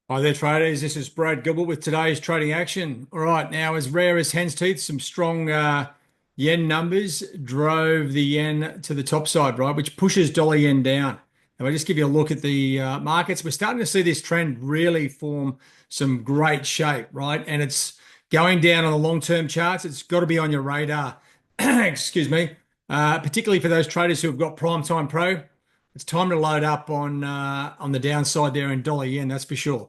Hi there, traders. This is Brad Gilbert with today's trading action. All right, now as rare as hen's teeth, some strong yen numbers drove the yen to the top side, right, which pushes dollar yen down. If I just give you a look at the markets, we're starting to see this trend really form some great shape, right? And it's going down on the long-term charts. It's got to be on your radar, excuse me, particularly for those traders who have got Prime Time Pro. It's time to load up on the downside there in dollar yen, that's for sure.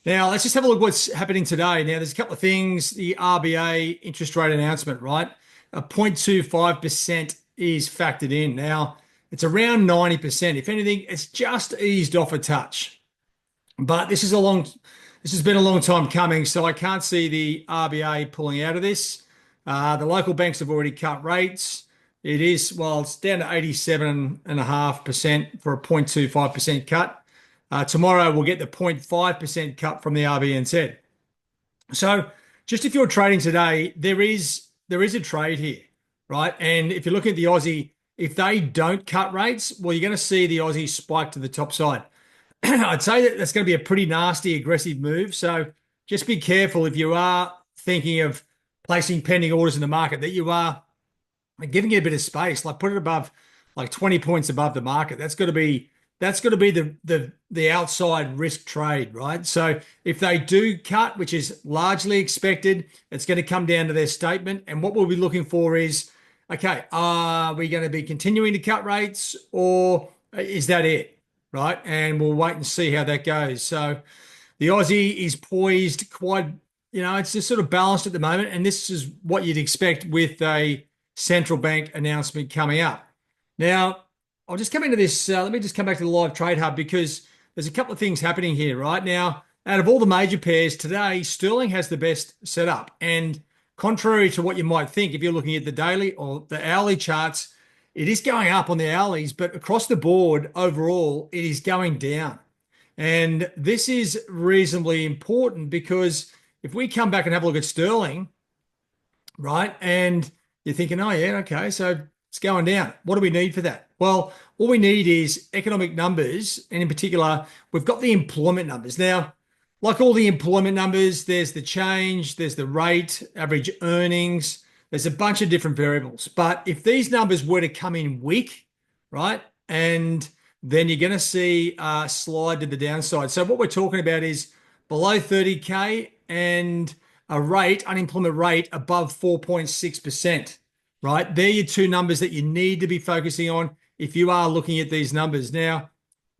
Now, let's just have a look what's happening today. Now, there's a couple of things. The RBA interest rate announcement, right? 0.25% is factored in. Now, it's around 90%. If anything, it's just eased off a touch. But this has been a long time coming, so I can't see the RBA pulling out of this. The local banks have already cut rates. It's down to 87.5% for a 0.25% cut. Tomorrow we'll get the 0.5% cut from the RBNZ. So just if you're trading today, there is a trade here, right? And if you're looking at the Aussie, if they don't cut rates, well, you're going to see the Aussie spike to the top side. I'd say that that's going to be a pretty nasty, aggressive move. So just be careful if you are thinking of placing pending orders in the market that you are giving it a bit of space, like put it above, like 20 points above the market. That's got to be the outside risk trade, right? So if they do cut, which is largely expected, it's going to come down to their statement. And what we'll be looking for is, okay, are we going to be continuing to cut rates, or is that it, right? And we'll wait and see how that goes. So the Aussie is poised quite, it's just sort of balanced at the moment. And this is what you'd expect with a central bank announcement coming up. Now, I'll just come into this. Let me just come back to the live trade hub because there's a couple of things happening here right now. Out of all the major pairs today, sterling has the best setup. And contrary to what you might think, if you're looking at the daily or the hourly charts, it is going up on the hourlies, but across the board, overall, it is going down. And this is reasonably important because if we come back and have a look at sterling, right, and you're thinking, oh, yeah, okay, so it's going down. What do we need for that? Well, all we need is economic numbers. And in particular, we've got the employment numbers. Now, like all the employment numbers, there's the change, there's the rate, average earnings, there's a bunch of different variables. But if these numbers were to come in weak, right, and then you're going to see a slide to the downside. So what we're talking about is below 30K and a rate, unemployment rate above 4.6%, right? They're your two numbers that you need to be focusing on if you are looking at these numbers. Now,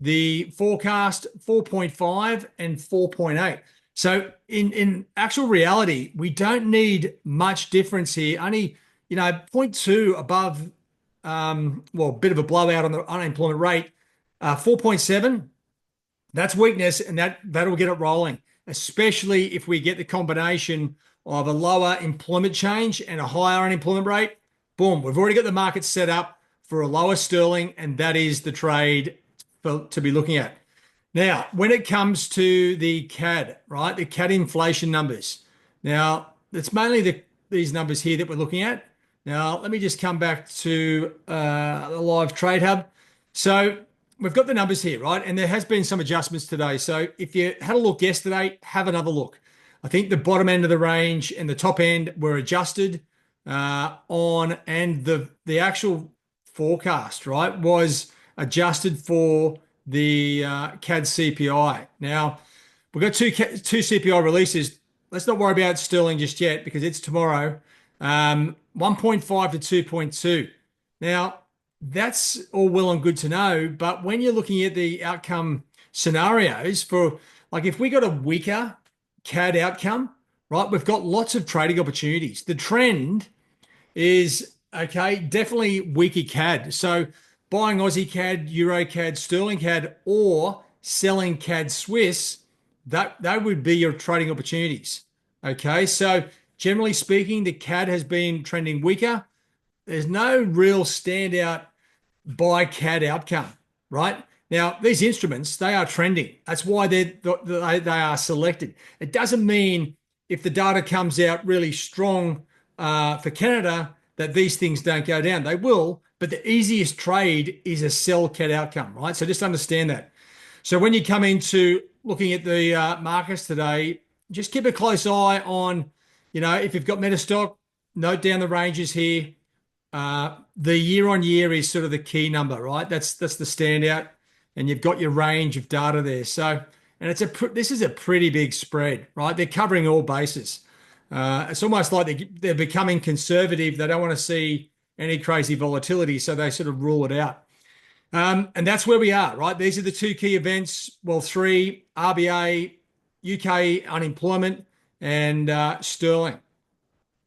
the forecast 4.5 and 4.8. So in actual reality, we don't need much difference here. Only, zero point 0.2 above, a bit of a blowout on the unemployment rate. 4.7, that's weakness, and that'll get it rolling, especially if we get the combination of a lower employment change and a higher unemployment rate. Boom, we've already got the market set up for a lower sterling, and that is the trade to be looking at. Now, when it comes to the CAD, right, the CAD inflation numbers. Now, it's mainly these numbers here that we're looking at. Now, let me just come back to the live trade hub. So we've got the numbers here, right? And there has been some adjustments today. So if you had a look yesterday, have another look. I think the bottom end of the range and the top end were adjusted and the actual forecast, right, was adjusted for the CAD CPI. Now, we've got two CPI releases. Let's not worry about sterling just yet because it's tomorrow. 1.5 to 2.2. Now, that's all well and good to know, but when you're looking at the outcome scenarios for, like, if we got a weaker CAD outcome, right, we've got lots of trading opportunities. The trend is, okay, definitely weaker CAD. So buying Aussie CAD, Euro CAD, Sterling CAD, or selling CAD Swiss, that would be your trading opportunities. Okay, so generally speaking, the CAD has been trending weaker. There's no real standout buy CAD outcome, right? Now, these instruments, they are trending. That's why they are selected. It doesn't mean if the data comes out really strong for Canada that these things don't go down. They will, but the easiest trade is a sell CAD outcome, right? So just understand that. So when you come into looking at the markets today, just keep a close eye on, if you've got Metastock, note down the ranges here. The year on year is sort of the key number, right? That's the standout, and you've got your range of data there. So, and this is a pretty big spread, right? They're covering all bases. It's almost like they're becoming conservative. They don't want to see any crazy volatility, so they sort of rule it out. And that's where we are, right? These are the two key events. Well, three: RBA, UK unemployment, and sterling.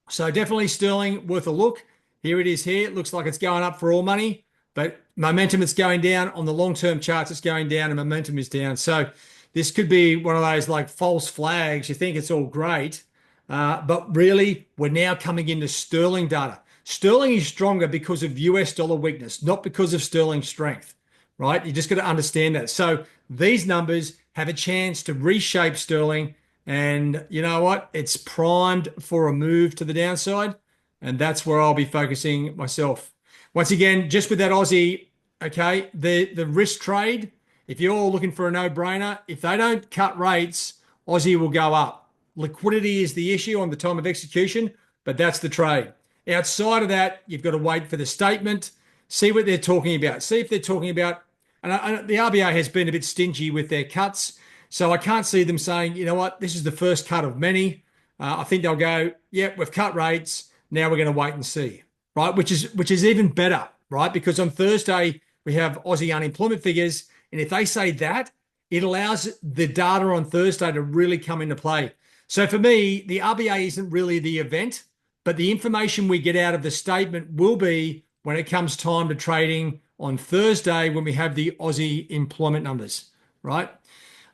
So definitely sterling worth a look. Here it is here. It looks like it's going up for all money, but momentum is going down. On the long-term charts, it's going down and momentum is down. So this could be one of those like false flags. You think it's all great, but really we're now coming into sterling data. Sterling is stronger because of US dollar weakness, not because of sterling strength, right? You just got to understand that. So these numbers have a chance to reshape sterling. And you know what? It's primed for a move to the downside. And that's where I'll be focusing myself. Once again, just with that Aussie, okay, the risk trade, if you're looking for a no-brainer, if they don't cut rates, Aussie will go up. Liquidity is the issue on the time of execution, but that's the trade. Outside of that, you've got to wait for the statement, see what they're talking about. See if they're talking about, and the RBA has been a bit stingy with their cuts. So I can't see them saying, you know what, this is the first cut of many. I think they'll go, yeah, we've cut rates. Now we're going to wait and see, right? Which is even better, right? Because on Thursday we have Aussie unemployment figures, and if they say that, it allows the data on Thursday to really come into play. So for me, the RBA isn't really the event, but the information we get out of the statement will be when it comes time to trading on Thursday when we have the Aussie employment numbers, right?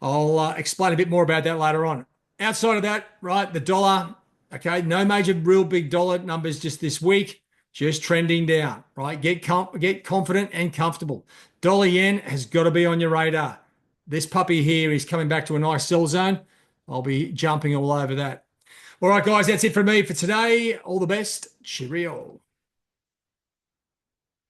I'll explain a bit more about that later on. Outside of that, right, the dollar, okay, no major real big dollar numbers just this week, just trending down, right? Get confident and comfortable. Dollar yen has got to be on your radar. This puppy here is coming back to a nice sell zone. I'll be jumping all over that. All right, guys, that's it from me for today. All the best. Cheerio.